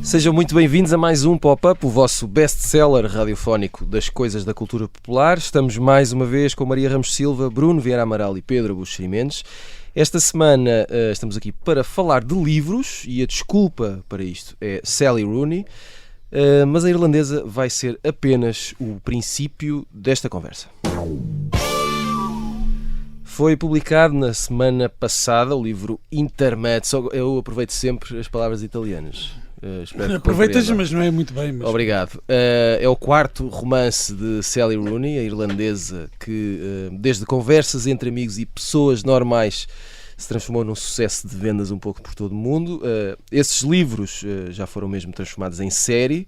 Sejam muito bem-vindos a mais um Pop-Up, o vosso best-seller radiofónico das coisas da cultura popular. Estamos mais uma vez com Maria Ramos Silva, Bruno Vieira Amaral e Pedro Buxeri Mendes. Esta semana estamos aqui para falar de livros e a desculpa para isto é Sally Rooney, mas a irlandesa vai ser apenas o princípio desta conversa. Foi publicado na semana passada o livro Intermezzo. Eu aproveito sempre as palavras italianas. Aproveitas, mas não é muito bem. Mas... Obrigado. É o quarto romance de Sally Rooney, a irlandesa que, desde conversas entre amigos e pessoas normais, se transformou num sucesso de vendas um pouco por todo o mundo. Esses livros já foram mesmo transformados em série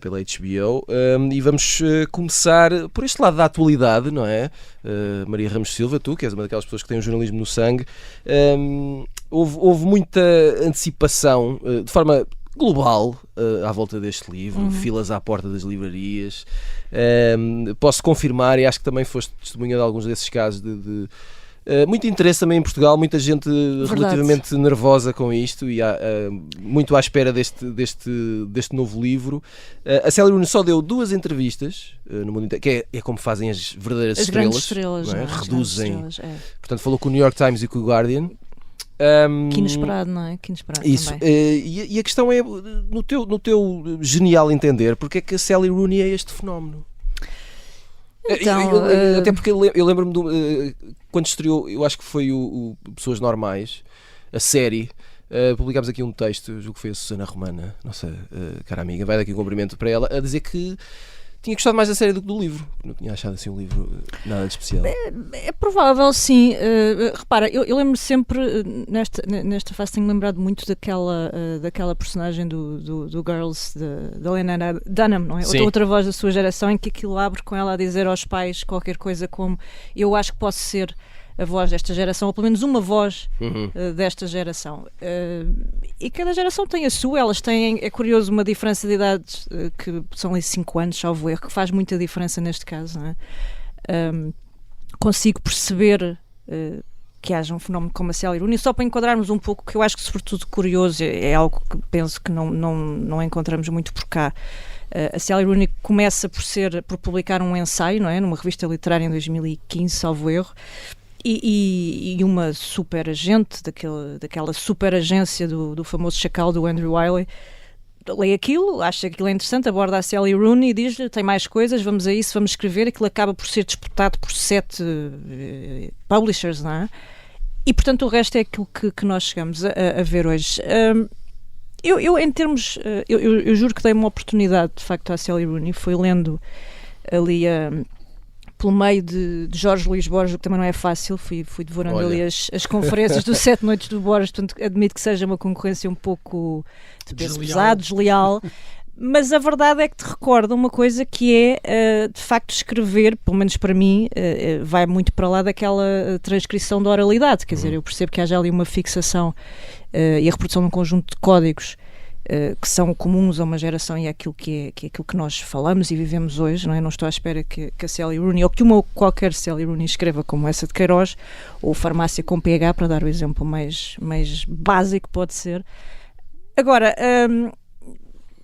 pela HBO, e vamos começar por este lado da atualidade, não é? Maria Ramos Silva, tu que és uma daquelas pessoas que tem o jornalismo no sangue, houve muita antecipação de forma global à volta deste livro, filas à porta das livrarias. Posso confirmar, e acho que também foste testemunha de alguns desses casos de muito interesse também em Portugal, muita gente relativamente nervosa com isto e muito à espera deste novo livro. A Sally Rooney só deu 2 entrevistas no mundo inteiro, que é como fazem as verdadeiras estrelas, não é? Reduzem. Portanto, falou com o New York Times e com o Guardian. Que inesperado, não é? Que inesperado isso. E a questão é, no teu genial entender, porque é que a Sally Rooney é este fenómeno? Então, até porque eu lembro-me quando estreou, eu acho que foi o Pessoas Normais, a série. Publicámos aqui um texto, julgo que foi a Susana Romana, nossa cara amiga, vai daqui um cumprimento para ela, a dizer que tinha gostado mais da série do que do livro. Não tinha achado assim um livro nada de especial. É provável, sim. Repara, eu lembro sempre, nesta fase tenho lembrado muito daquela personagem do Girls, da Lena Dunham, não é? Outra voz da sua geração, em que aquilo abre com ela a dizer aos pais qualquer coisa como: eu acho que posso ser a voz desta geração, ou pelo menos uma voz desta geração. E cada geração tem a sua, elas têm, é curioso, uma diferença de idades que são ali 5 anos, salvo erro, que faz muita diferença neste caso, não é? Consigo perceber que haja um fenómeno como a Sally Rooney, só para enquadrarmos um pouco, que eu acho que sobretudo curioso, é algo que penso que não encontramos muito por cá. A Sally Rooney começa por publicar um ensaio, não é? Numa revista literária em 2015, salvo erro, e uma super agente daquela super agência do famoso chacal do Andrew Wiley lê aquilo, acha que aquilo é interessante, aborda a Sally Rooney e diz-lhe: tem mais coisas, vamos a isso, vamos escrever. Aquilo acaba por ser disputado por 7 publishers, não é? E portanto o resto é aquilo que nós chegamos a ver hoje. Eu em termos, eu juro que dei uma oportunidade de facto à Sally Rooney, foi lendo ali pelo meio de Jorge Luís Borges, o que também não é fácil, fui devorando ali as conferências do 7 Noites do Borges, portanto admito que seja uma concorrência um pouco de peso pesado, desleal, mas a verdade é que te recorda uma coisa que é, de facto, escrever, pelo menos para mim, vai muito para lá daquela transcrição da oralidade, quer dizer, eu percebo que haja ali uma fixação e a reprodução de um conjunto de códigos que são comuns a uma geração e é aquilo que nós falamos e vivemos hoje, não é? Não estou à espera que a Sally Rooney, ou que qualquer Sally Rooney escreva como essa de Queiroz, ou Farmácia com PH, para dar o exemplo mais básico, pode ser. Agora,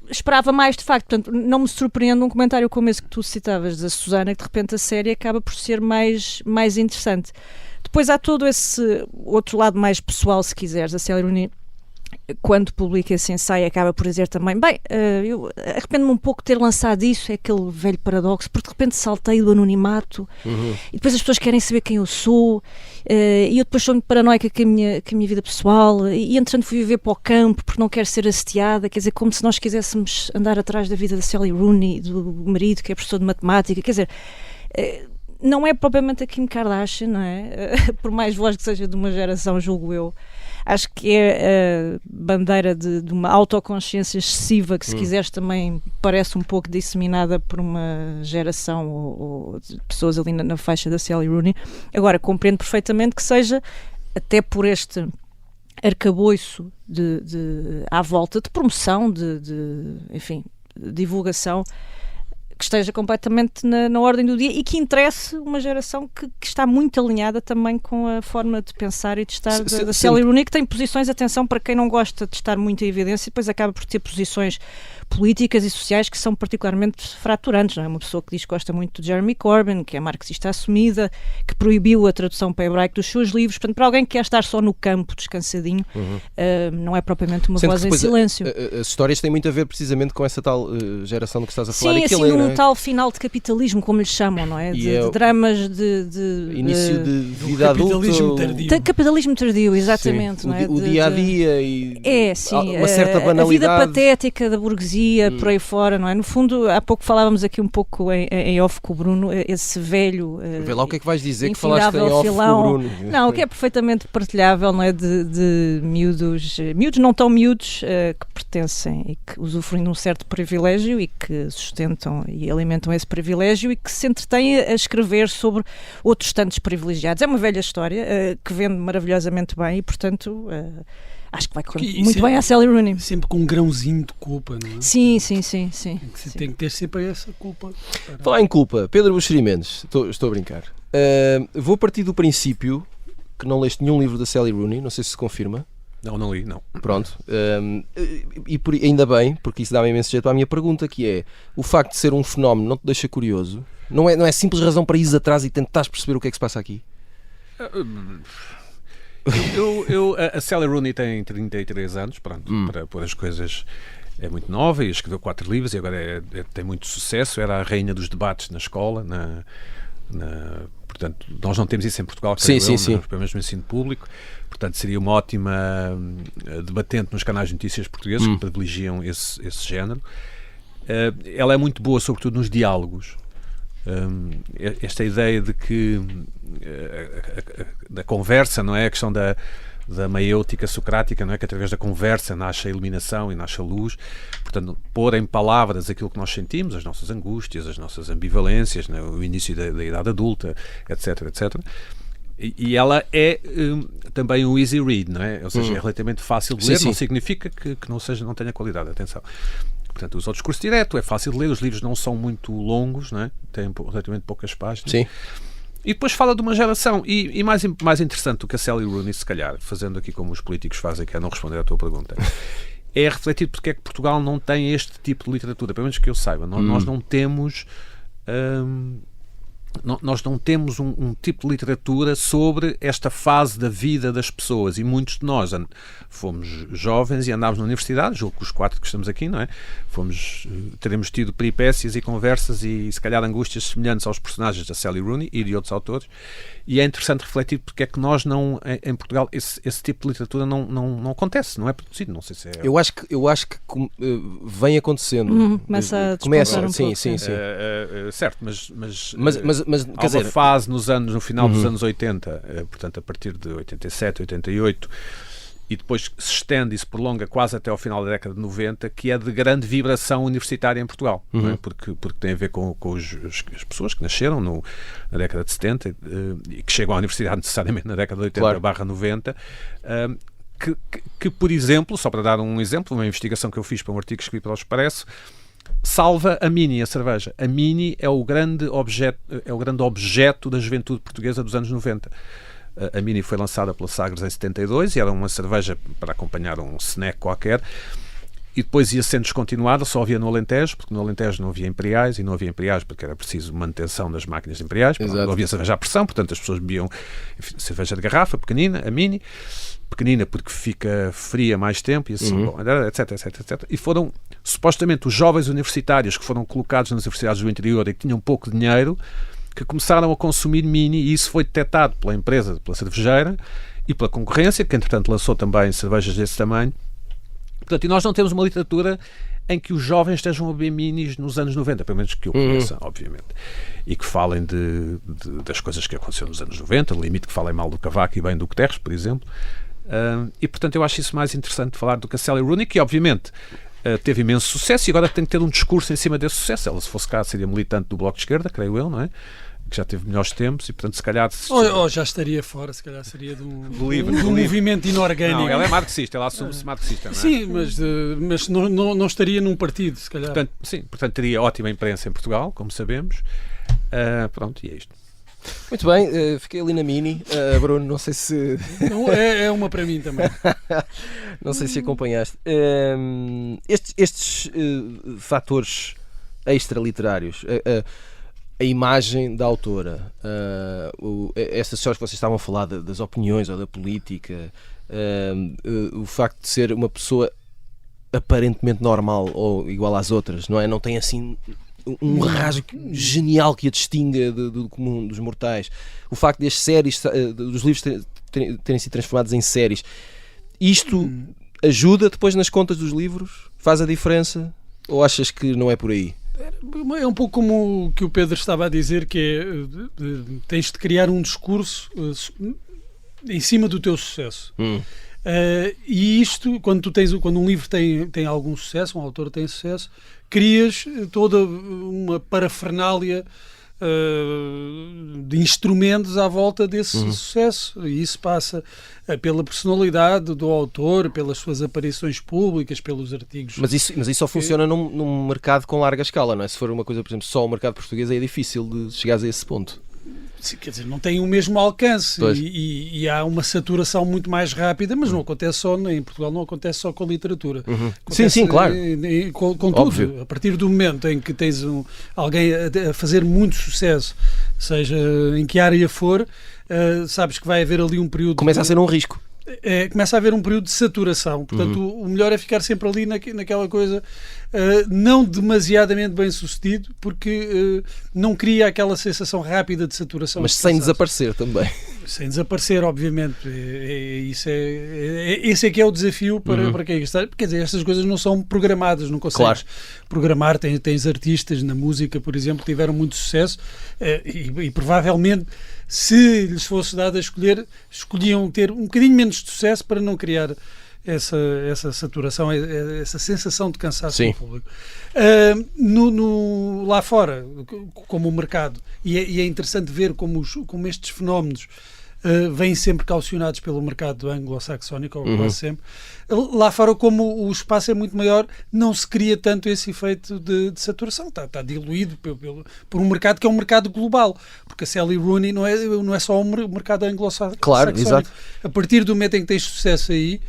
esperava mais, de facto, portanto, não me surpreende um comentário como esse que tu citavas da Susana, que de repente a série acaba por ser mais interessante. Depois há todo esse outro lado mais pessoal, se quiseres. A Sally Rooney, quando publica esse ensaio, acaba por dizer também: bem, eu arrependo-me um pouco de ter lançado isso, é aquele velho paradoxo, porque de repente saltei do anonimato e depois as pessoas querem saber quem eu sou, e eu depois sou muito paranoica com a minha vida pessoal, e entretanto fui viver para o campo porque não quero ser assediada, quer dizer, como se nós quiséssemos andar atrás da vida da Sally Rooney, do marido que é professor de matemática, quer dizer, não é propriamente a Kim Kardashian, não é? Por mais voz que seja de uma geração, julgo eu. Acho que é a bandeira de uma autoconsciência excessiva que, se quiseres, também parece um pouco disseminada por uma geração ou de pessoas ali na faixa da Sally Rooney. Agora, compreendo perfeitamente que seja, até por este arcabouço à volta de promoção, enfim, divulgação, que esteja completamente na ordem do dia e que interesse uma geração que está muito alinhada também com a forma de pensar e de estar da Sally Rooney, que tem posições, atenção, para quem não gosta de estar muito em evidência, depois acaba por ter posições políticas e sociais que são particularmente fraturantes, não é? Uma pessoa que diz que gosta muito de Jeremy Corbyn, que é marxista assumida, que proibiu a tradução para hebraico dos seus livros. Portanto, para alguém que quer estar só no campo, descansadinho, não é propriamente uma voz em silêncio. As histórias têm muito a ver precisamente com essa tal geração de que estás a falar. Sim, assim, num tal final de capitalismo, como lhe chamam, não é? De dramas de início de vida adulta. Capitalismo tardio, exatamente. Sim, não é? O dia-a-dia e sim, uma certa banalidade. A vida patética da burguesia, por aí fora, não é? No fundo, há pouco falávamos aqui um pouco em off com o Bruno, esse velho... Vê lá o que é que vais dizer que falaste em off com o Bruno. Não, que é perfeitamente partilhável, não é? De miúdos não tão miúdos, que pertencem e que usufruem de um certo privilégio e que sustentam e alimentam esse privilégio e que se entretêm a escrever sobre outros tantos privilegiados. É uma velha história que vende maravilhosamente bem e, portanto... acho que vai correr muito sempre, bem a Sally Rooney. Sempre com um grãozinho de culpa, não é? Sim. Tem que ter sempre essa culpa. Falar em culpa, Pedro Buxeri Mendes, estou a brincar. Vou partir do princípio que não leste nenhum livro da Sally Rooney, não sei se confirma. Não li, não. Pronto. Ainda bem, porque isso dá-me imenso jeito à minha pergunta, que é, o facto de ser um fenómeno não te deixa curioso? Não é simples razão para ires atrás e tentares perceber o que é que se passa aqui? A Sally Rooney tem 33 anos, pronto, para pôr as coisas, é muito nova e escreveu 4 livros e agora tem muito sucesso. Era a rainha dos debates na escola, portanto, nós não temos isso em Portugal, sim. Pelo menos no ensino público. Portanto, seria uma ótima debatente nos canais de notícias portugueses que privilegiam esse género. Ela é muito boa, sobretudo, nos diálogos. Esta ideia de que da conversa, não é? A questão da maiêutica socrática, não é? Que através da conversa nasce a iluminação e nasce a luz. Portanto, pôr em palavras aquilo que nós sentimos, as nossas angústias, as nossas ambivalências, não é? O início da idade adulta, etc. E ela é também um easy read, não é? Ou seja, é relativamente fácil de ler, não significa que não tenha qualidade, atenção. Portanto, usa o discurso direto, é fácil de ler, os livros não são muito longos, não é? Têm relativamente poucas páginas. Sim. E depois fala de uma geração, e mais interessante do que a Sally Rooney, se calhar, fazendo aqui como os políticos fazem, que é não responder à tua pergunta, é refletir porque é que Portugal não tem este tipo de literatura, pelo menos que eu saiba. Nós não temos... Nós não temos um tipo de literatura sobre esta fase da vida das pessoas, e muitos de nós fomos jovens e andámos na universidade, julgo que os 4 que estamos aqui, não é? Teremos tido peripécias e conversas e se calhar angústias semelhantes aos personagens da Sally Rooney e de outros autores, e é interessante refletir porque é que nós não, em Portugal, esse tipo de literatura não acontece, não é produzido, não sei se é... Eu acho que vem acontecendo. Começa um pouco. Sim. Certo, mas quer dizer, uma fase no final dos anos 80, portanto a partir de 87, 88, e depois se estende e se prolonga quase até ao final da década de 90, que é de grande vibração universitária em Portugal, não é? Porque tem a ver com as pessoas que nasceram na década de 70 e que chegam à universidade necessariamente na década de 80/90, que, por exemplo, só para dar um exemplo, uma investigação que eu fiz para um artigo escrito para o Expresso, salva a Mini, a cerveja. A Mini é o grande objeto da juventude portuguesa dos anos 90. A Mini foi lançada pela Sagres em 72 e era uma cerveja para acompanhar um snack qualquer, e depois ia sendo descontinuada, só havia no Alentejo, porque no Alentejo não havia imperiais, e não havia imperiais porque era preciso manutenção das máquinas imperiais, não havia cerveja à pressão, portanto as pessoas bebiam cerveja de garrafa, pequenina, a Mini, pequenina porque fica fria mais tempo, e assim, etc. E foram supostamente os jovens universitários que foram colocados nas universidades do interior e que tinham pouco dinheiro, que começaram a consumir Mini, e isso foi detectado pela empresa, pela cervejeira e pela concorrência, que entretanto lançou também cervejas desse tamanho. Portanto, e nós não temos uma literatura em que os jovens estejam a beber Minis nos anos 90, pelo menos que eu conheça, obviamente, e que falem das coisas que aconteceram nos anos 90, no limite que falem mal do Cavaco e bem do Guterres, por exemplo. E portanto eu acho isso mais interessante de falar do que a Sally Rooney, que obviamente teve imenso sucesso e agora tem que ter um discurso em cima desse sucesso. Ela, se fosse cá, seria militante do Bloco de Esquerda, creio eu, não é? que já teve melhores tempos e, portanto, se calhar... Ou já estaria fora, se calhar seria de um livre. Movimento inorgânico. Não, ela é marxista, ela assume-se marxista, não é? Sim, mas não estaria num partido, se calhar. Portanto, teria ótima imprensa em Portugal, como sabemos. Pronto, e é isto. Muito bem, fiquei ali na Mini. Bruno, não sei se... É uma para mim também. Não sei se acompanhaste. Estes fatores extraliterários, a imagem da autora, essas histórias que vocês estavam a falar das opiniões ou da política, o facto de ser uma pessoa aparentemente normal ou igual às outras, não é? Não tem assim um rasgo genial que a distinga do comum dos mortais. O facto das séries, dos livros terem sido transformados em séries, isto ajuda depois nas contas dos livros? Faz a diferença? Ou achas que não é por aí? É um pouco como o que o Pedro estava a dizer, que é tens de criar um discurso em cima do teu sucesso. E isto, quando um livro tem algum sucesso, um autor tem sucesso, crias toda uma parafernália de instrumentos à volta desse sucesso, e isso passa pela personalidade do autor, pelas suas aparições públicas, pelos artigos. Mas isso só funciona num mercado com larga escala, não é? Se for uma coisa, por exemplo, só o mercado português, é difícil de chegares a esse ponto. Quer dizer, não tem o mesmo alcance e há uma saturação muito mais rápida, mas não acontece só em Portugal, não acontece só com a literatura. Sim, claro. Com tudo. Óbvio. A partir do momento em que tens alguém a fazer muito sucesso, seja em que área for, sabes que vai haver ali um período... Começa a ser um risco. Começa a haver um período de saturação. Portanto, o melhor é ficar sempre ali naquela coisa não demasiadamente bem sucedido, porque não cria aquela sensação rápida de saturação. Mas sem desaparecer também. Sem desaparecer, obviamente. Esse é que é o desafio para quem está. Quer dizer, estas coisas não são programadas, não consegues programar. Tens artistas na música, por exemplo, que tiveram muito sucesso e provavelmente, se lhes fosse dado a escolher, escolhiam ter um bocadinho menos de sucesso para não criar essa saturação, essa sensação de cansaço no público. Lá fora, como o mercado, e é interessante ver como estes fenómenos vêm sempre calcionados pelo mercado anglo-saxónico, ou quase sempre. Lá fora, como o espaço é muito maior, não se cria tanto esse efeito de saturação. Está diluído por um mercado que é um mercado global, porque a Sally Rooney não é só um mercado anglo-saxónico. Claro, exato. A partir do momento em que tens sucesso aí,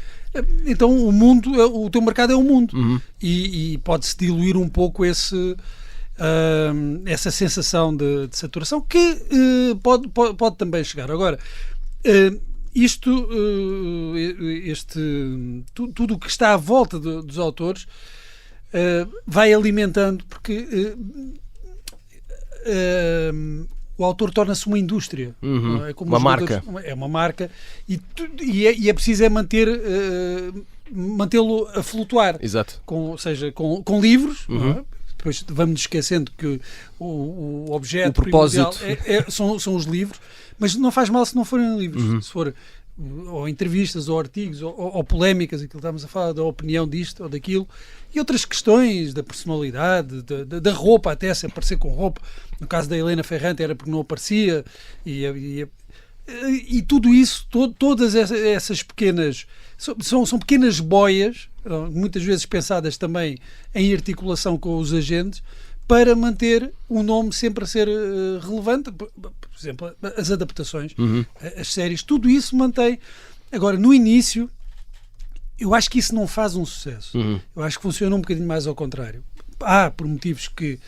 então o teu mercado é o mundo. E pode-se diluir um pouco essa sensação de saturação, que pode também chegar. Agora, tudo o que está à volta dos autores vai alimentando, porque o autor torna-se uma indústria. É como uma marca. É uma marca e é preciso mantê-lo a flutuar. Exato. Com livros, não é? Depois vamos esquecendo que o objeto, o propósito são os livros, mas não faz mal se não forem livros. Se for ou entrevistas, ou artigos, ou polémicas, aquilo que estamos a falar, da opinião disto ou daquilo, e outras questões da personalidade, da roupa, até se aparecer com roupa. No caso da Helena Ferrante era porque não aparecia, e tudo isso, todas essas pequenas... São pequenas boias, muitas vezes pensadas também em articulação com os agentes, para manter o nome sempre a ser relevante. Por exemplo, as adaptações, as séries, tudo isso mantém. Agora, no início, eu acho que isso não faz um sucesso. Eu acho que funciona um bocadinho mais ao contrário. Por motivos que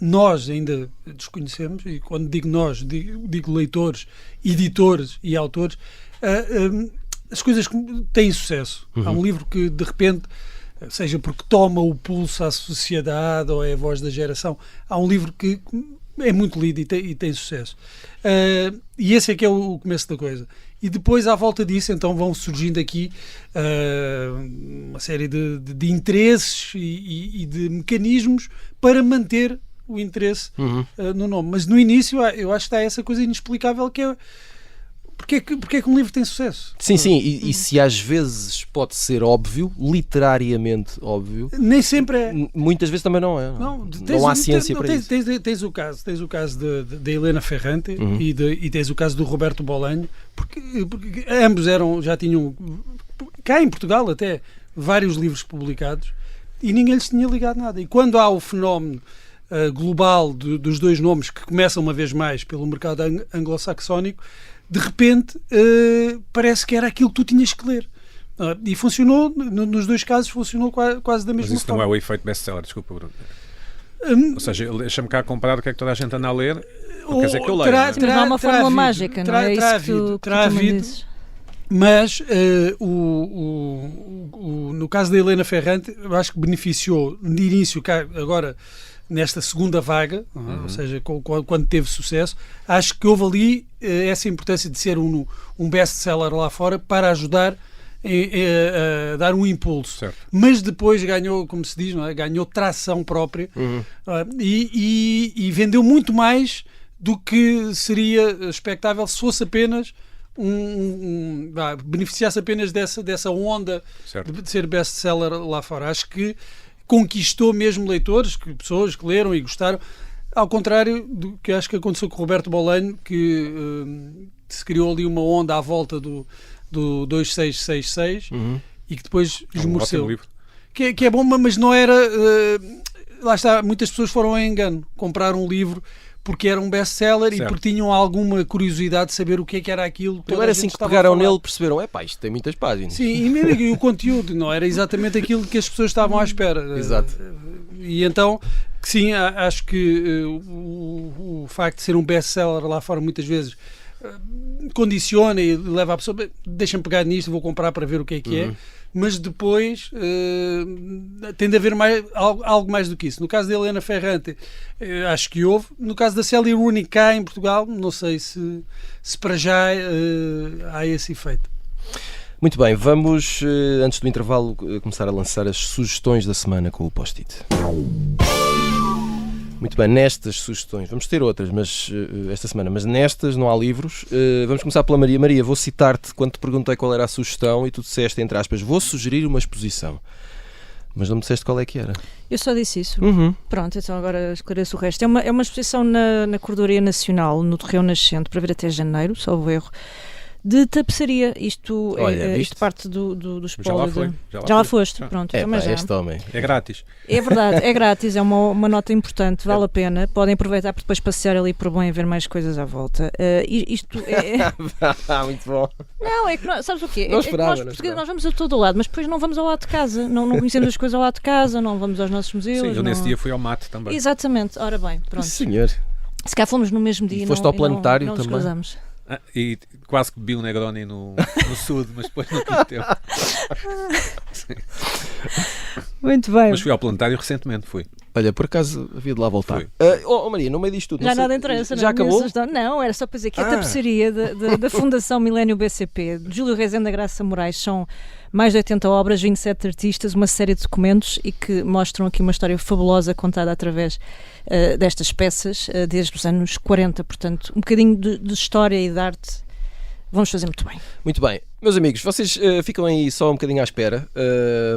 nós ainda desconhecemos, e quando digo nós, digo leitores, editores e autores, as coisas têm sucesso. Há um livro que, de repente, seja porque toma o pulso à sociedade ou é a voz da geração, há um livro que é muito lido e tem sucesso. E esse é que é o começo da coisa. E depois, à volta disso, então vão surgindo aqui uma série de interesses e de mecanismos para manter o interesse no nome. Mas no início, eu acho que está essa coisa inexplicável que é... Porque é que um livro tem sucesso? Sim, e se às vezes pode ser óbvio, literariamente óbvio, Nem sempre é. muitas vezes também não é. Não há ciência para isso. Tens o caso da Helena Ferrante e tens o caso do Roberto Bolanho, porque ambos já tinham, cá em Portugal até, vários livros publicados e ninguém lhes tinha ligado nada. E quando há o fenómeno global dos dois nomes que começam uma vez mais pelo mercado anglo-saxónico, de repente parece que era aquilo que tu tinhas que ler. E funcionou, nos dois casos, funcionou quase da mesma forma. Mas isso não é o efeito best-seller, desculpa, Bruno. Ou seja, deixa-me cá comparar o que é que toda a gente anda a ler. Não quer dizer que eu leio. Não há uma fórmula mágica, não é? Terá havido, mas no caso da Helena Ferrante, eu acho que beneficiou de início, agora nesta segunda vaga, ou seja, quando teve sucesso, acho que houve ali essa importância de ser um best-seller lá fora para ajudar a dar um impulso. Certo. Mas depois ganhou, como se diz, não é? Ganhou tração própria e vendeu muito mais do que seria expectável se fosse apenas beneficiasse apenas dessa onda de ser best-seller lá fora. Acho que conquistou mesmo leitores, pessoas que leram e gostaram, ao contrário do que acho que aconteceu com o Roberto Bolanho, que se criou ali uma onda à volta do 2666 e que depois esmoreceu. Que é bom, mas não era... lá está, muitas pessoas foram a engano. Compraram um livro porque era um best-seller e porque tinham alguma curiosidade de saber o que era aquilo. Primeiro assim que pegaram nele perceberam, isto tem muitas páginas. Sim, e o conteúdo não era exatamente aquilo que as pessoas estavam à espera. Exato. E então, sim, acho que o facto de ser um best-seller lá fora muitas vezes condiciona e leva a pessoa, deixa-me pegar nisto, vou comprar para ver o que é, mas depois tem de haver algo mais do que isso. No caso da Helena Ferrante, acho que houve. No caso da Sally Rooney cá em Portugal, não sei se para já há esse efeito. Muito bem, vamos, antes do intervalo, começar a lançar as sugestões da semana com o Post-it. Muito bem, nestas sugestões, vamos ter outras, mas esta semana, mas nestas não há livros. Vamos começar pela Maria. Maria, vou citar-te quando te perguntei qual era a sugestão e tu disseste, entre aspas, vou sugerir uma exposição. Mas não me disseste qual é que era. Eu só disse isso. Pronto, então agora esclareço o resto. É uma exposição na Corredoria Nacional, no Torreão Nascente, para ver até janeiro, salvo erro, de tapeçaria. Isto parte do spoiler. Já lá foste. Pronto, também já. Este homem. É grátis. É verdade, é grátis, é uma nota importante, vale a pena. Podem aproveitar para depois passear ali por bem e ver mais coisas à volta. Isto é... Muito bom. Não, é que sabes o quê? Não esperava, nós vamos a todo o lado, mas depois não vamos ao lado de casa. Não conhecemos as coisas ao lado de casa, não vamos aos nossos museus. Sim, eu nesse dia fui ao mate também. Exatamente, ora bem, pronto. Senhor. Se cá fomos no mesmo dia e foste ao planetário não também. Cruzamos. E quase que bebi um Negroni no Sud, mas depois não tive tempo. Muito bem. Mas fui ao planetário recentemente, fui. Olha, por acaso havia de lá voltar. Maria, no meio disto tudo. Já nada interessa. Já acabou? Não, era só para dizer que a tapeçaria da Fundação Milênio BCP, de Júlio Rezende da Graça Moraes, são mais de 80 obras, 27 artistas, uma série de documentos e que mostram aqui uma história fabulosa contada através destas peças desde os anos 40. Portanto, um bocadinho de história e de arte vamos fazer muito bem. Muito bem. Meus amigos, vocês ficam aí só um bocadinho à espera.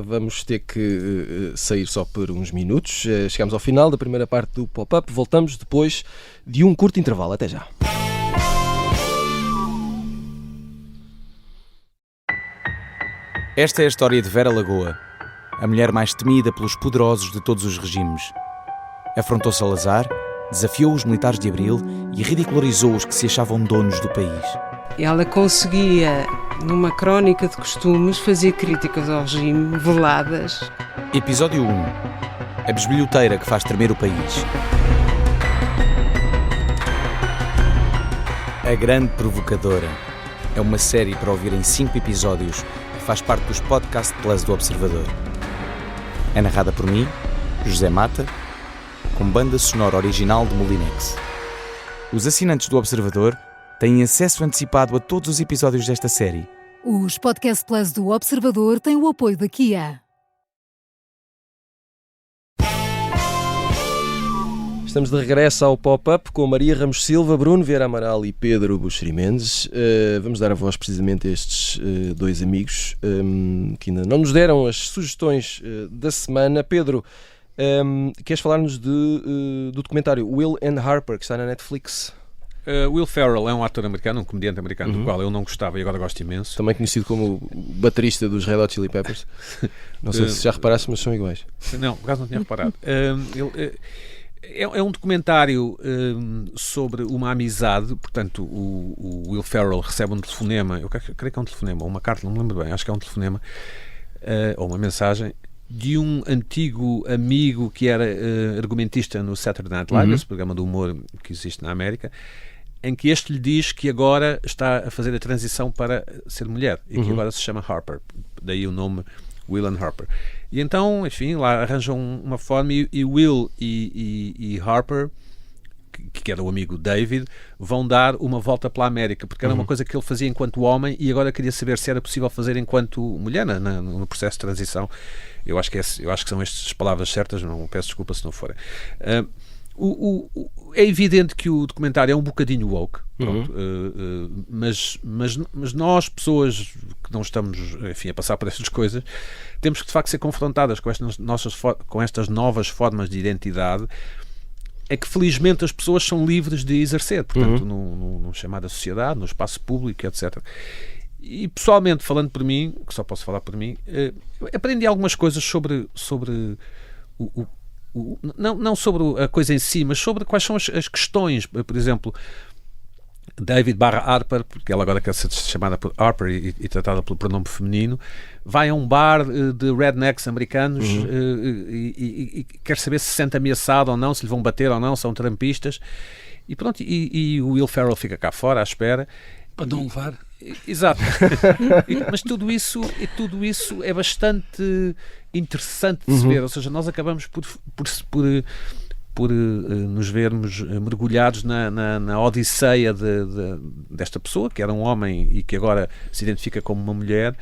Vamos ter que sair só por uns minutos. Chegamos ao final da primeira parte do Pop-Up. Voltamos depois de um curto intervalo. Até já. Esta é a história de Vera Lagoa, a mulher mais temida pelos poderosos de todos os regimes. Afrontou Salazar, desafiou os militares de Abril e ridicularizou os que se achavam donos do país. Ela conseguia, numa crónica de costumes, fazer críticas ao regime, veladas. Episódio 1. A bisbilhoteira que faz tremer o país. A Grande Provocadora. É uma série para ouvir em 5 episódios que faz parte dos Podcast Plus do Observador. É narrada por mim, José Mata, com banda sonora original de Molinex. Os assinantes do Observador têm acesso antecipado a todos os episódios desta série. Os Podcast Plus do Observador têm o apoio da Kia. Estamos de regresso ao Pop-Up com Maria Ramos Silva, Bruno Vieira Amaral e Pedro Buxeri Mendes. Vamos dar a voz precisamente a estes dois amigos que ainda não nos deram as sugestões da semana. Pedro, queres falar-nos do documentário Will and Harper, que está na Netflix? Will Ferrell é um ator americano, um comediante americano, do qual eu não gostava e agora gosto imenso. Também conhecido como o baterista dos Red Hot Chili Peppers. Não sei se já reparaste, mas são iguais. Não, por acaso não tinha reparado. É um documentário sobre uma amizade. Portanto, o Will Ferrell recebe um telefonema, eu creio que é um telefonema, ou uma carta, não me lembro bem, acho que é um telefonema, ou uma mensagem, de um antigo amigo que era argumentista no Saturday Night Live, esse programa de humor que existe na América, em que este lhe diz que agora está a fazer a transição para ser mulher e que agora se chama Harper, daí o nome Will and Harper. E então, enfim, lá arranjam uma forma e Will e Harper, que era o amigo David, vão dar uma volta pela América, porque era uma coisa que ele fazia enquanto homem e agora queria saber se era possível fazer enquanto mulher no processo de transição. Eu acho que são estas as palavras certas, não peço desculpa se não forem. É evidente que o documentário é um bocadinho woke, pronto, mas nós, pessoas que não estamos, enfim, a passar por estas coisas, temos que de facto ser confrontadas com estas novas formas de identidade, é que felizmente as pessoas são livres de exercer, portanto, numa chamada sociedade, no espaço público, etc. E pessoalmente, falando por mim, que só posso falar por mim, aprendi algumas coisas sobre não sobre a coisa em si, mas sobre quais são as questões. Por exemplo, David /Harper, porque ela agora quer ser chamada por Harper e tratada pelo pronome feminino, vai a um bar de rednecks americanos e quer saber se sente ameaçado ou não, se lhe vão bater ou não, são trampistas. E pronto, e o Will Ferrell fica cá fora à espera. Para não levar. Exato. Mas tudo isso é bastante interessante de se ver, ou seja, nós acabamos por nos vermos mergulhados na odisseia desta pessoa, que era um homem e que agora se identifica como uma mulher,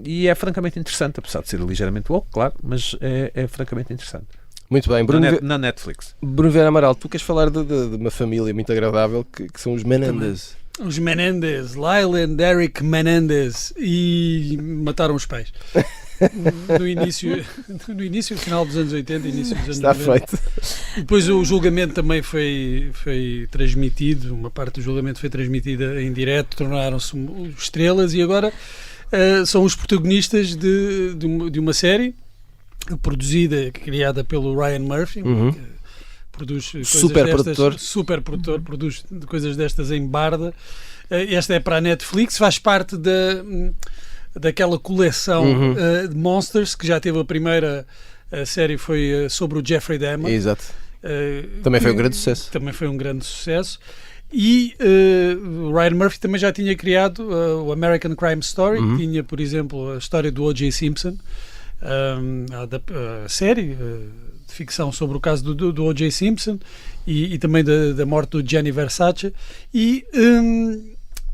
e é francamente interessante, apesar de ser ligeiramente woke, claro, mas é francamente interessante. Muito bem, na Netflix. Bruno Vieira Amaral, tu queres falar de uma família muito agradável que são os Menendez. Os Menendez, Lyle and Eric Menendez, e mataram os pais. No início, final dos anos 80, início dos anos Está 90. feito. Depois o julgamento também foi transmitido, uma parte do julgamento foi transmitida em direto, tornaram-se estrelas e agora são os protagonistas de uma série produzida, criada pelo Ryan Murphy, que produz super produtor, produz coisas destas em Barda. Esta é para a Netflix, faz parte daquela coleção de Monsters, que já teve a primeira série, foi sobre o Jeffrey Dahmer. Exato. Também foi um grande sucesso. Também foi um grande sucesso. E o Ryan Murphy também já tinha criado o American Crime Story, que tinha, por exemplo, a história do O.J. Simpson, a série de ficção sobre o caso do O.J. Simpson e também da morte do Gianni Versace. E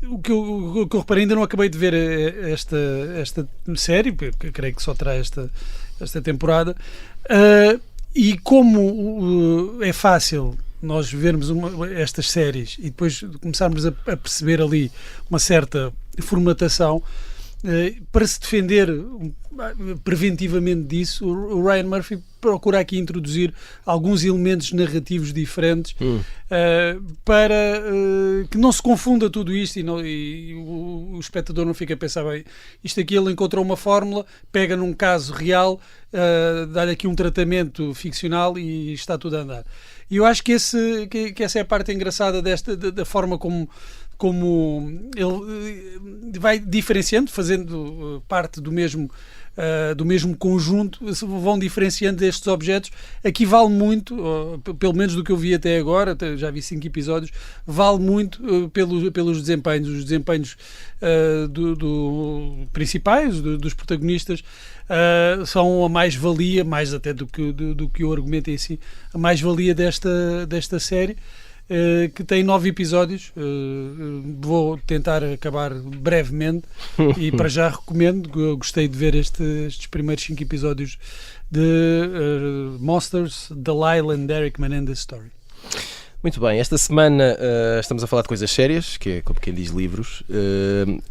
o que eu reparei, ainda não acabei de ver esta série, porque creio que só terá esta temporada, e como é fácil nós vermos estas séries e depois começarmos a perceber ali uma certa formatação, para se defender preventivamente disso, o Ryan Murphy procura aqui introduzir alguns elementos narrativos diferentes para que não se confunda tudo isto e o espectador não fique a pensar, bem, isto aqui ele encontrou uma fórmula, pega num caso real, dá-lhe aqui um tratamento ficcional e está tudo a andar. E eu acho que essa é a parte engraçada da forma como ele vai diferenciando, fazendo parte do mesmo conjunto, vão diferenciando estes objetos. Aqui vale muito, pelo menos do que eu vi até agora, já vi 5 episódios, vale muito pelos desempenhos. Os desempenhos principais, dos protagonistas, são a mais-valia, mais até do que o argumento em si, a mais-valia desta série, que tem 9 episódios. Vou tentar acabar brevemente e para já recomendo. Eu gostei de ver estes primeiros 5 episódios de Monsters, The Lyle and Derek Menendez Story. Muito bem, esta semana estamos a falar de coisas sérias, que é como quem diz livros,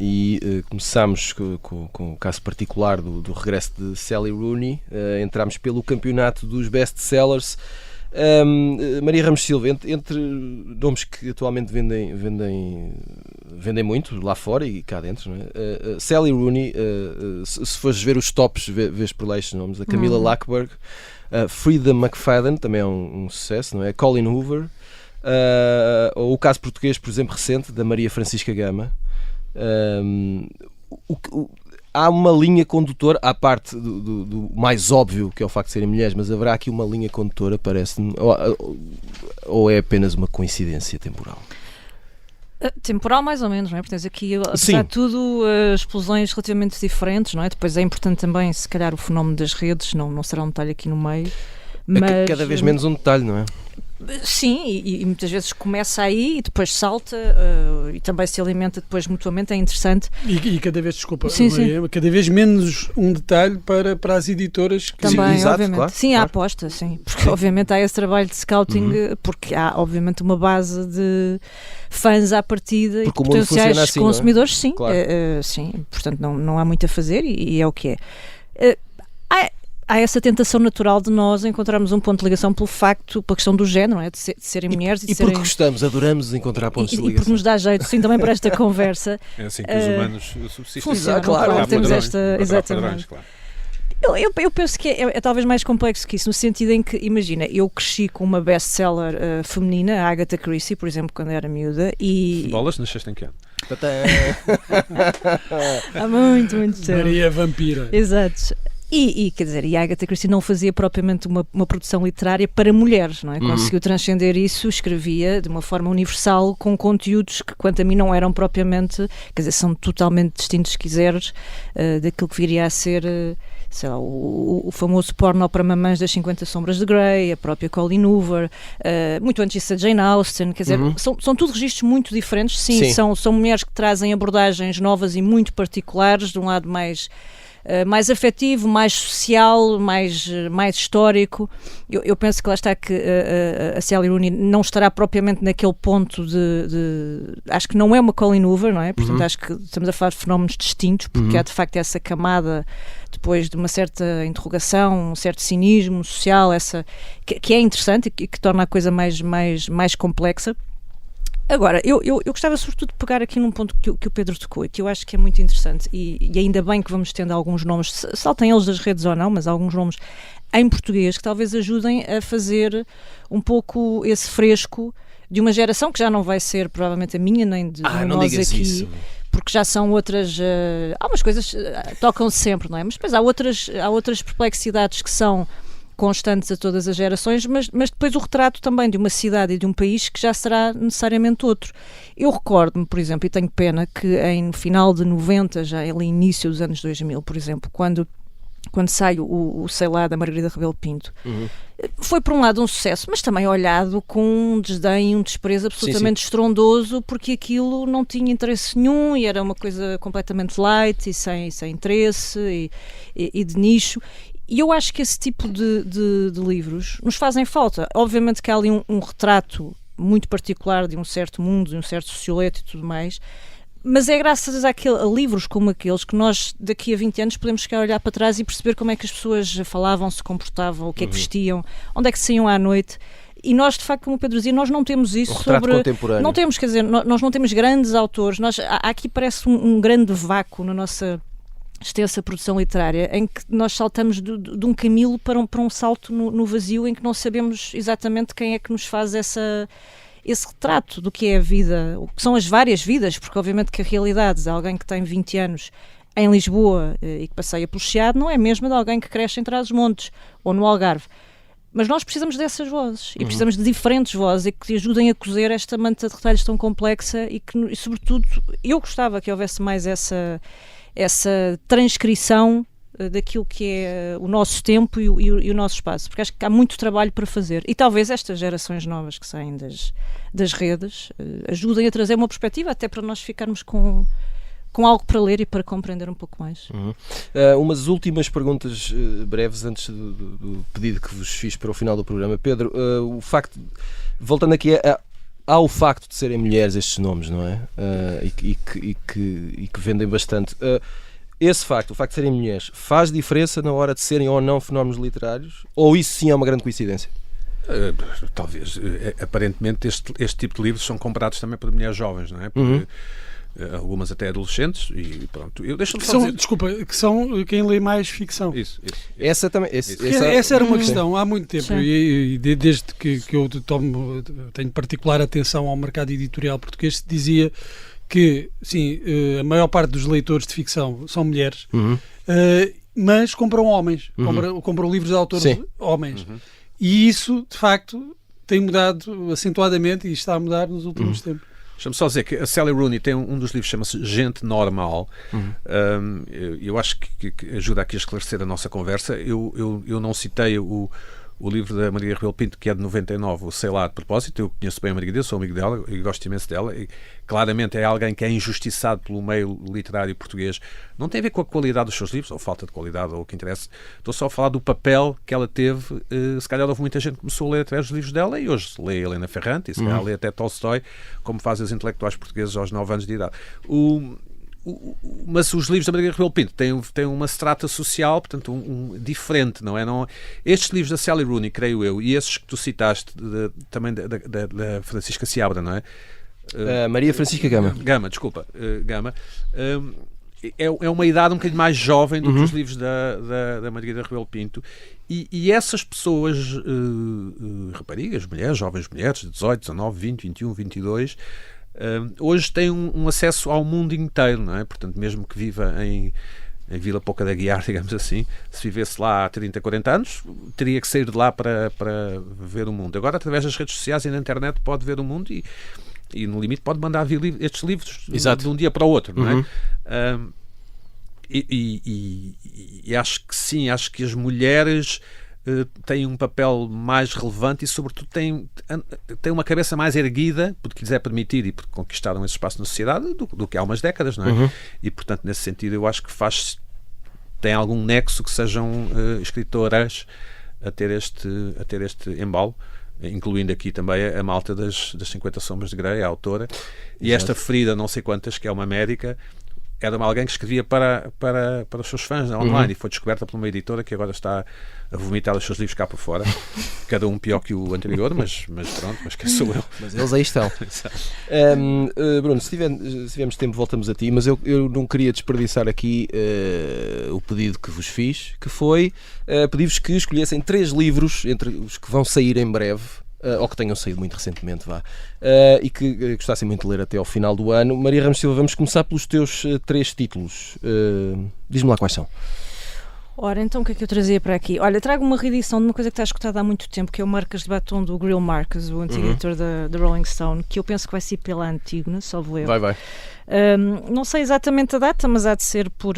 e começamos com o caso particular do regresso de Sally Rooney. Entramos pelo campeonato dos best-sellers. Maria Ramos Silva, entre nomes que atualmente vendem muito lá fora e cá dentro, não é? Sally Rooney, se fores ver os tops, vês por lá estes nomes: a Camila Lackberg, Frida McFadden, também é um sucesso, não é? Colin Hoover, ou o caso português, por exemplo, recente, da Maria Francisca Gama. Há uma linha condutora, à parte do mais óbvio, que é o facto de serem mulheres, mas haverá aqui uma linha condutora, parece-me, ou é apenas uma coincidência temporal? Temporal, mais ou menos, não é? Porque tens aqui, apesar de tudo, explosões relativamente diferentes, não é? Depois é importante também, se calhar, o fenómeno das redes, não será um detalhe aqui no meio. Mas cada vez menos um detalhe, não é? Sim, e muitas vezes começa aí e depois salta e também se alimenta depois mutuamente, é interessante. E cada vez, desculpa, sim, Maria, sim. Cada vez menos um detalhe para as editoras. Que... Também, exato, obviamente. claro, sim, claro. Há aposta, sim. Porque obviamente há esse trabalho de scouting, porque há obviamente uma base de fãs à partida e potenciais assim, consumidores, não é? sim. Claro. Sim, portanto não há muito a fazer e é o que é. Há essa tentação natural de nós encontrarmos um ponto de ligação pela questão do género, não é? De serem mulheres e de serem... porque gostamos, adoramos encontrar pontos de ligação. E porque nos dá jeito, sim, também para esta conversa. É assim que os humanos subsistem. Funcionam, claro, temos padrões, esta... exatamente. Exatamente. Claro. Eu penso que é talvez mais complexo que isso, no sentido em que, imagina, eu cresci com uma best-seller feminina, a Agatha Christie, por exemplo, quando era miúda, e... Bolas, nasceste em que ano? Há muito tempo. Maria Vampira. Exato. E quer dizer, a Agatha Christie não fazia propriamente uma produção literária para mulheres, não é? Conseguiu transcender isso, escrevia de uma forma universal com conteúdos que, quanto a mim, não eram propriamente, quer dizer, são totalmente distintos, se quiseres, daquilo que viria a ser, sei lá, o famoso porno para mamães das 50 Sombras de Grey, a própria Colleen Hoover, muito antes disso a Jane Austen, quer dizer, são tudo registros muito diferentes, sim. São mulheres que trazem abordagens novas e muito particulares, de um lado mais afetivo, mais social, mais histórico. Eu penso que lá está que a Sally Rooney não estará propriamente naquele ponto acho que não é uma Colleen Hoover, não é? Portanto, acho que estamos a falar de fenómenos distintos, porque há de facto essa camada, depois de uma certa interrogação, um certo cinismo social, que é interessante e que torna a coisa mais complexa. Agora, eu gostava sobretudo de pegar aqui num ponto que o Pedro tocou e que eu acho que é muito interessante e ainda bem que vamos tendo alguns nomes, saltem eles das redes ou não, mas alguns nomes em português que talvez ajudem a fazer um pouco esse fresco de uma geração que já não vai ser provavelmente a minha nem de nós aqui. Isso. Porque já são outras... há umas coisas tocam sempre, não é? Mas depois há outras perplexidades que são constantes a todas as gerações, mas depois o retrato também de uma cidade e de um país que já será necessariamente outro. Eu recordo-me, por exemplo, e tenho pena que no final de 90, já ali início dos anos 2000, por exemplo, quando sai o Sei Lá, da Margarida Rebelo Pinto, foi por um lado um sucesso, mas também olhado com um desdém, um desprezo absolutamente estrondoso, porque aquilo não tinha interesse nenhum e era uma coisa completamente light e sem interesse e de nicho. E eu acho que esse tipo de livros nos fazem falta. Obviamente que há ali um retrato muito particular de um certo mundo, de um certo sociolete e tudo mais, mas é graças a livros como aqueles que nós, daqui a 20 anos, podemos chegar a olhar para trás e perceber como é que as pessoas falavam, se comportavam, o que é que vestiam, onde é que saíam à noite. E nós, de facto, como o Pedro dizia, nós não temos isso sobre... contemporâneo. Não temos, quer dizer, nós não temos grandes autores. Há aqui parece um grande vácuo na nossa extensa produção literária, em que nós saltamos de um Camilo para um salto no vazio, em que não sabemos exatamente quem é que nos faz esse retrato do que é a vida, o que são as várias vidas, porque obviamente que a realidade de alguém que tem 20 anos em Lisboa e que passeia pelo Chiado não é a mesma de alguém que cresce em Trás-os-Montes ou no Algarve. Mas nós precisamos dessas vozes e precisamos de diferentes vozes e que ajudem a cozer esta manta de retalhos tão complexa e sobretudo, eu gostava que houvesse mais essa transcrição daquilo que é o nosso tempo e o nosso espaço, porque acho que há muito trabalho para fazer e talvez estas gerações novas que saem das redes ajudem a trazer uma perspectiva até para nós ficarmos com com algo para ler e para compreender um pouco mais. Umas últimas perguntas breves antes do pedido que vos fiz para o final do programa. Pedro, o facto, voltando aqui há o facto de serem mulheres estes nomes, não é? E que vendem bastante. Esse facto, o facto de serem mulheres, faz diferença na hora de serem ou não fenómenos literários? Ou isso sim é uma grande coincidência? Talvez. Aparentemente este tipo de livros são comprados também por mulheres jovens, não é? Porque, algumas até adolescentes e pronto. Deixa-me só dizer... Desculpa, que são quem lê mais ficção. Isso. Essa também. Essa era uma questão há muito tempo, Sim. e desde que eu tenho particular atenção ao mercado editorial português, se dizia que, sim, a maior parte dos leitores de ficção são mulheres, mas compram homens, compram livros de autores homens. E isso, de facto, tem mudado acentuadamente e está a mudar nos últimos tempos. Deixa-me só dizer que a Sally Rooney tem um dos livros que chama-se Gente Normal. Eu acho que ajuda aqui a esclarecer a nossa conversa. Eu não citei o livro da Maria Rebelo Pinto, que é de 99, o Sei Lá, de propósito. Eu conheço bem a Margarida, sou amigo dela e gosto imenso dela. E, claramente é alguém que é injustiçado pelo meio literário português. Não tem a ver com a qualidade dos seus livros, ou falta de qualidade, ou o que interessa. Estou só a falar do papel que ela teve. Se calhar houve muita gente que começou a ler através dos livros dela e hoje lê Helena Ferrante e se calhar lê até Tolstói, como fazem os intelectuais portugueses aos 9 anos de idade. Mas os livros da Maria Rebelo Pinto têm uma strata social, portanto, diferente, não é? Estes livros da Sally Rooney, creio eu, e esses que tu citaste, também da Francisca Seabra, não é? Maria Francisca Gama. Gama. É uma idade um bocadinho mais jovem do que os livros da Margarida Rebelo Pinto. E essas pessoas, raparigas, mulheres, jovens mulheres, de 18, 19, 20, 21, 22... hoje tem um acesso ao mundo inteiro, não é? Portanto, mesmo que viva em Vila Pouca da Guiar, digamos assim, se vivesse lá há 30, 40 anos, teria que sair de lá para ver o mundo. Agora, através das redes sociais e na internet, pode ver o mundo e no limite, pode mandar vir estes livros de um dia para o outro, não é? E acho que sim, acho que as mulheres têm um papel mais relevante e, sobretudo, têm uma cabeça mais erguida, porque lhes é permitido e porque conquistaram esse espaço na sociedade, do que há umas décadas, não é? E, portanto, nesse sentido, eu acho que tem algum nexo que sejam escritoras a ter este embalo, incluindo aqui também a malta das 50 Sombras de Grey, a autora. E esta Frida, não sei quantas, que é uma médica, era alguém que escrevia para os seus fãs online e foi descoberta por uma editora que agora está a vomitar os seus livros cá por fora, cada um pior que o anterior, mas pronto, mas quem sou eu? Mas eles aí estão. Bruno, se tivermos tempo voltamos a ti, mas eu não queria desperdiçar aqui o pedido que vos fiz, que foi pedir-vos que escolhessem 3 livros entre os que vão sair em breve, ou que tenham saído muito recentemente, e que gostassem muito de ler até ao final do ano. Maria Ramos Silva, vamos começar pelos teus 3 títulos. Diz-me lá quais são. Ora, então o que é que eu trazia para aqui? Olha, trago uma reedição de uma coisa que está escutada há muito tempo, que é o Marcas de Batom do Greil Marcus, o antigo editor da Rolling Stone, que eu penso que vai ser pela Antígona, salvo eu. Vai. Não sei exatamente a data, mas há de ser por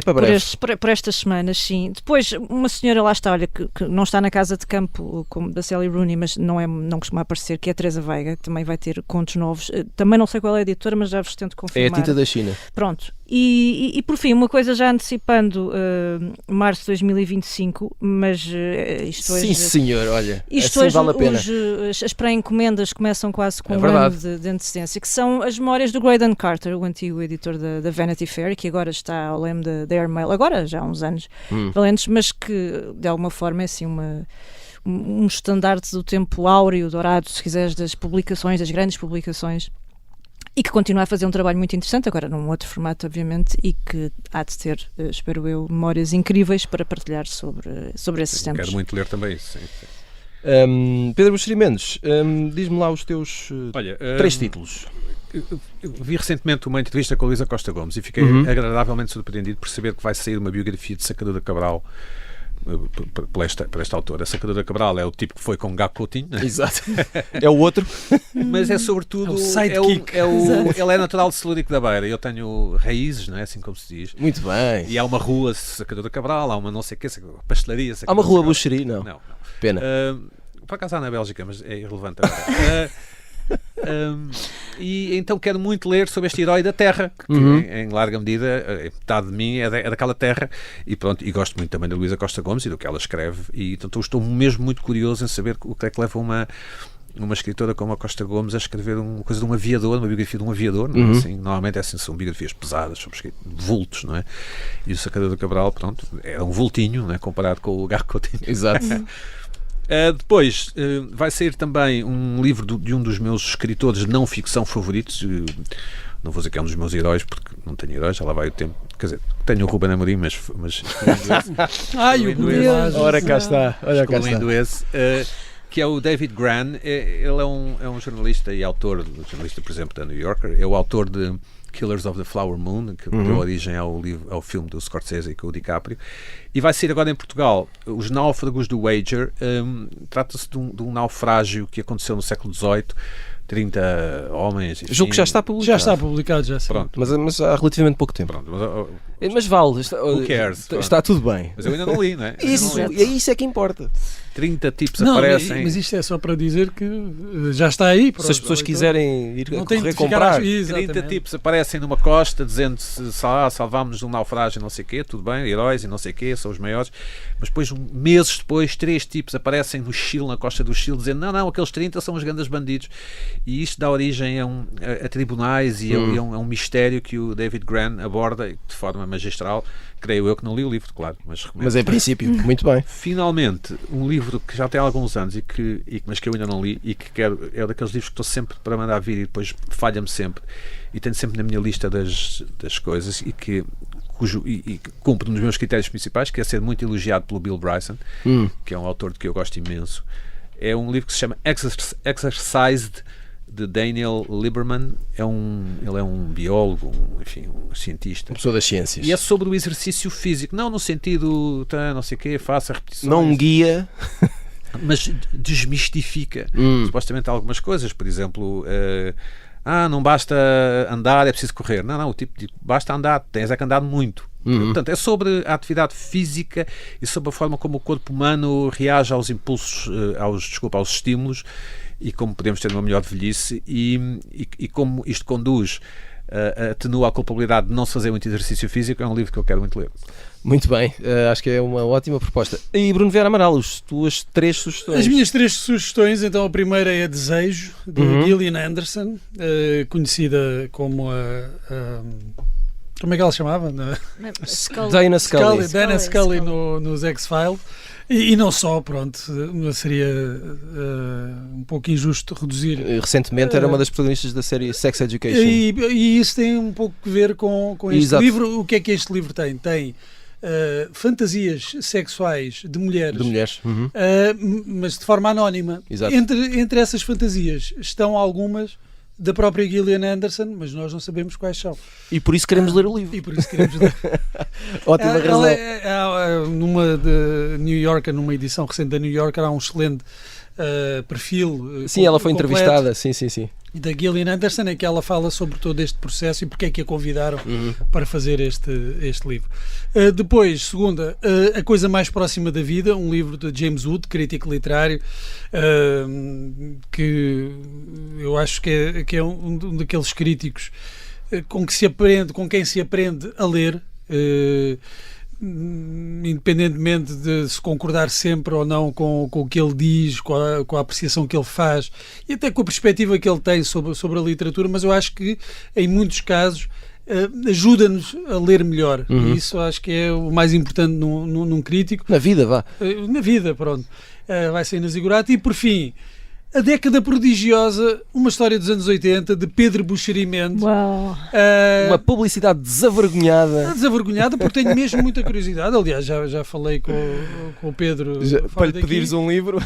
para breve. Por estas semanas, sim. Depois, uma senhora lá está, olha, que não está na casa de campo como da Sally Rooney, mas não costuma aparecer, que é a Teresa Veiga, que também vai ter contos novos. Também não sei qual é a editora, mas já vos tento confirmar. É a Tinta da China. Pronto. E por fim, uma coisa já antecipando março de 2025, mas isto hoje... Sim, senhor, olha, isto assim hoje, vale a pena. As pré-encomendas começam quase com um ano de antecedência, que são as memórias do Graydon Carter, o antigo editor da Vanity Fair, que agora está ao leme da Airmail, agora já há uns anos valentes, mas que de alguma forma é assim um estandarte do tempo áureo, dourado, se quiseres, das publicações, das grandes publicações, e que continua a fazer um trabalho muito interessante, agora num outro formato, obviamente, e que há de ter, espero eu, memórias incríveis para partilhar sobre esses tempos. Quero muito ler também isso. Sim. Pedro Buxeri Mendes, diz-me lá os teus 3 títulos. Eu vi recentemente uma entrevista com a Luísa Costa Gomes e fiquei agradavelmente surpreendido por saber que vai sair uma biografia de Sacadura Cabral para esta autora. Sacadura Cabral é o tipo que foi com Gago Coutinho. Exato. É o outro. Mas é sobretudo... Ele é natural de Celurico da Beira. Eu tenho raízes, não é? Assim como se diz. Muito bem. E há uma rua Sacadura Cabral, há uma não sei o quê, pastelaria Sacadura Há uma rua Cabral. Buxeri? Não. Pena. Por acaso há na Bélgica, mas é irrelevante agora. E então quero muito ler sobre este herói da Terra, que em larga medida, metade de mim é daquela terra, e pronto, e gosto muito também da Luísa Costa Gomes e do que ela escreve, e então estou mesmo muito curioso em saber o que é que leva uma escritora como a Costa Gomes a escrever uma coisa de um aviador, uma biografia de um aviador, não é? Assim, normalmente são biografias pesadas, sobre vultos, não é? E o Sacador do Cabral, pronto, é um vultinho, não é? Comparado com o lugar que eu tenho. Exato. Depois vai sair também um livro de um dos meus escritores de não ficção favoritos. Não vou dizer que é um dos meus heróis, porque não tenho heróis, já lá vai o tempo. Quer dizer, tenho o Ruben Amorim, mas Ai, o Deus! Ora cá está, olha cá está. Que é o David Gran. Ele é um jornalista e autor, por exemplo, da New Yorker. É o autor de Killers of the Flower Moon, que deu origem ao filme do Scorsese com o DiCaprio. E vai sair agora em Portugal Os Náufragos do Wager. Trata-se de um naufrágio que aconteceu no século XVIII. 30 homens. Julgo que já está publicado. Já está publicado, já sei. Pronto. Mas há relativamente pouco tempo. Pronto, mas vale, who cares? Está tudo bem. Mas eu ainda não li, não é? Isso é que importa. 30 tipos Não, aparecem. mas isto é só para dizer que já está aí. Se as pessoas quiserem ir a correr comprar. 30 tipos aparecem numa costa dizendo-se salvámos-nos de um naufrágio, não sei o quê, tudo bem, heróis e não sei o quê, são os maiores. Mas depois, meses depois, 3 tipos aparecem no Chile, na costa do Chile, dizendo não, aqueles 30 são os grandes bandidos. E isto dá origem a tribunais e a um mistério que o David Gran aborda de forma magistral. Creio eu que não li o livro, claro, mas em princípio, muito bem. Finalmente, um livro que já tem alguns anos mas que eu ainda não li e que quero, é daqueles livros que estou sempre para mandar vir e depois falha-me sempre e tenho sempre na minha lista das coisas e que cumpre um dos meus critérios principais, que é ser muito elogiado pelo Bill Bryson, que é um autor de que eu gosto imenso. É um livro que se chama Exercised, de Daniel Lieberman. Ele é um biólogo, um cientista. Uma pessoa das ciências. E é sobre o exercício físico, não no sentido, não sei o quê, faça repetições. Não guia, mas desmistifica supostamente algumas coisas. Por exemplo, não basta andar, é preciso correr. Não, o tipo basta andar, tens que andar muito. Portanto, é sobre a atividade física e sobre a forma como o corpo humano reage aos impulsos, aos estímulos, e como podemos ter uma melhor velhice e como isto conduz, atenua a culpabilidade de não se fazer muito exercício físico. É um livro que eu quero muito ler. Muito bem, acho que é uma ótima proposta. E Bruno Vieira Amaral, as tuas 3 sugestões? As minhas 3 sugestões, então a primeira é Desejo, de Gillian Anderson, conhecida como como é que ela se chamava? Dana Scully. Dana Scully nos X-Files. E não só, pronto, seria um pouco injusto reduzir. Recentemente era uma das protagonistas da série Sex Education. E isso tem um pouco a ver com este Exato. livro. O que é que este livro tem? Tem fantasias sexuais de mulheres, mas de forma anónima. Exato. Entre essas fantasias estão algumas da própria Gillian Anderson, mas nós não sabemos quais são. E por isso queremos ler o livro. Ótima razão. Numa de New Yorker, numa edição recente da New Yorker, há um excelente perfil. Sim, ela foi completo, entrevistada. Sim. da Gillian Anderson, em que ela fala sobre todo este processo e porque é que a convidaram para fazer este livro. Depois, segunda, A Coisa Mais Próxima da Vida, um livro de James Wood, crítico literário, que eu acho que é um daqueles críticos com quem se aprende a ler, independentemente de se concordar sempre ou não com o que ele diz, com a apreciação que ele faz e até com a perspectiva que ele tem sobre a literatura, mas eu acho que em muitos casos ajuda-nos a ler melhor, e isso acho que é o mais importante num crítico. Na vida, vá. Na vida, pronto. Vai ser inazigurado. E por fim, A Década Prodigiosa, uma história dos anos 80, de Pedro Buxeri Mendes. Uau. Uma publicidade desavergonhada. Desavergonhada, porque tenho mesmo muita curiosidade. Aliás, já falei com o Pedro. Para lhe pedires um livro.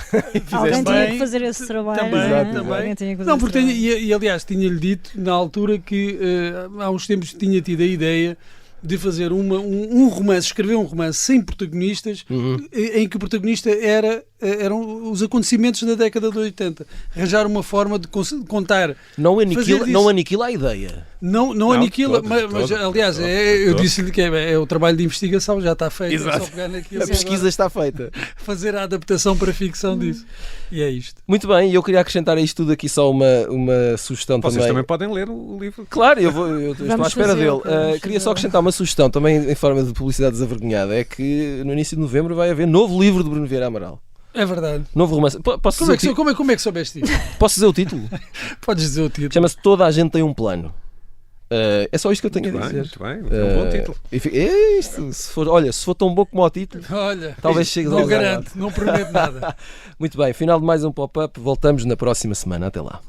Alguém tinha que fazer esse trabalho. Também. Não, porque aliás, tinha-lhe dito na altura que há uns tempos tinha tido a ideia de fazer um romance, escrever um romance sem protagonistas, em que o protagonista eram os acontecimentos da década de 80. Arranjar uma forma de contar. Não aniquila a ideia. Não aniquila, mas aliás, eu disse-lhe que é o trabalho de investigação, já está feito. Exato. É só pegar naquilo A pesquisa está feita. fazer a adaptação para ficção disso. E é isto. Muito bem, eu queria acrescentar a isto tudo aqui só uma sugestão Vocês também. também podem ler o livro. Claro, eu estou à espera dele. Vamos Queria só fazer. acrescentar uma sugestão também em forma de publicidade desavergonhada. É que no início de novembro vai haver novo livro de Bruno Vieira Amaral. É verdade. Novo romance. Posso Como é que soubeste isso? Posso dizer o título? Podes dizer o título. Chama-se Toda a Gente Tem um Plano. É só isto que eu tenho a dizer. Muito bem. É um bom título. É isto. Se for tão bom como o título, Olha, talvez chegues não ao garanto, não prometo nada. Muito bem, final de mais um pop-up. Voltamos na próxima semana. Até lá.